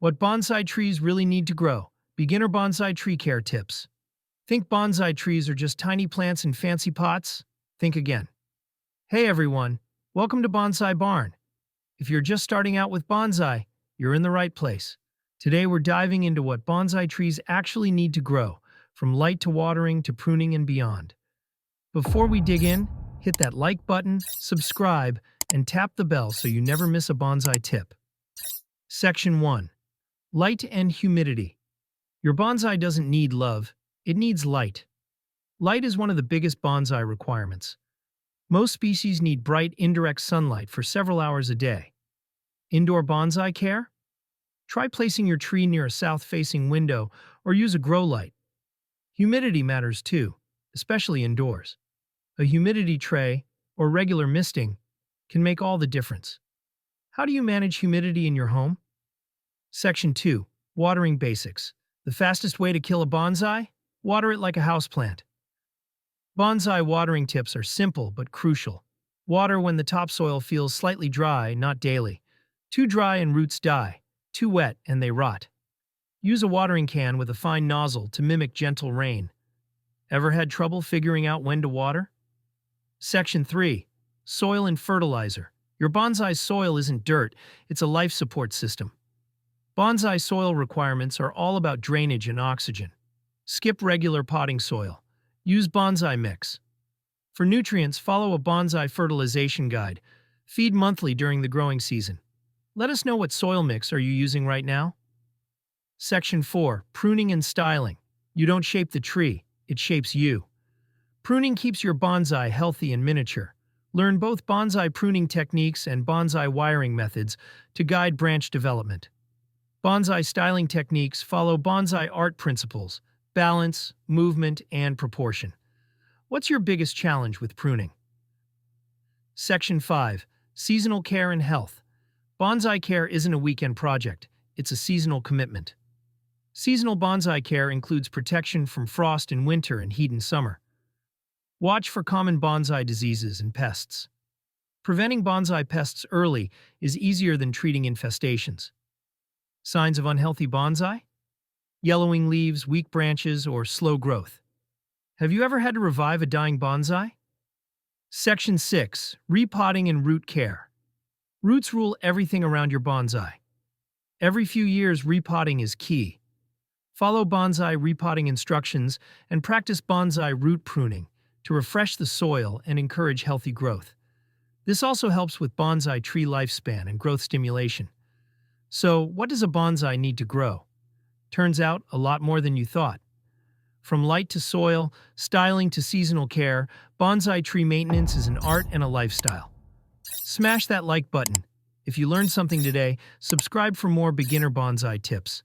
What bonsai trees really need to grow. Beginner bonsai tree care tips. Think bonsai trees are just tiny plants in fancy pots? Think again. Hey everyone, welcome to Bonsai Barn. If you're just starting out with bonsai, you're in the right place. Today we're diving into what bonsai trees actually need to grow, from light to watering to pruning and beyond. Before we dig in, hit that like button, subscribe, and tap the bell so you never miss a bonsai tip. Section 1. Light and humidity. Your bonsai doesn't need love, it needs light. Light is one of the biggest bonsai requirements. Most species need bright, indirect sunlight for several hours a day. Indoor bonsai care? Try placing your tree near a south-facing window or use a grow light. Humidity matters too, especially indoors. A humidity tray, or regular misting, can make all the difference. How do you manage humidity in your home? Section 2. Watering basics. The fastest way to kill a bonsai? Water it like a houseplant. Bonsai watering tips are simple but crucial. Water when the topsoil feels slightly dry, not daily. Too dry and roots die. Too wet and they rot. Use a watering can with a fine nozzle to mimic gentle rain. Ever had trouble figuring out when to water? Section 3. Soil and fertilizer. Your bonsai's soil isn't dirt, it's a life support system. Bonsai soil requirements are all about drainage and oxygen. Skip regular potting soil. Use bonsai mix. For nutrients, follow a bonsai fertilization guide. Feed monthly during the growing season. Let us know what soil mix are you using right now. Section 4. Pruning and styling. You don't shape the tree, it shapes you. Pruning keeps your bonsai healthy and miniature. Learn both bonsai pruning techniques and bonsai wiring methods to guide branch development. Bonsai styling techniques follow bonsai art principles: balance, movement, and proportion. What's your biggest challenge with pruning? Section 5. Seasonal care and health. Bonsai care isn't a weekend project, it's a seasonal commitment. Seasonal bonsai care includes protection from frost in winter and heat in summer. Watch for common bonsai diseases and pests. Preventing bonsai pests early is easier than treating infestations. Signs of unhealthy bonsai? Yellowing leaves, weak branches, or slow growth. Have you ever had to revive a dying bonsai? Section 6. Repotting and root care. Roots rule everything around your bonsai. Every few years, repotting is key. Follow bonsai repotting instructions and practice bonsai root pruning to refresh the soil and encourage healthy growth. This also helps with bonsai tree lifespan and growth stimulation. So, what does a bonsai need to grow? Turns out, a lot more than you thought. From light to soil, styling to seasonal care, bonsai tree maintenance is an art and a lifestyle. Smash that like button. If you learned something today, subscribe for more beginner bonsai tips.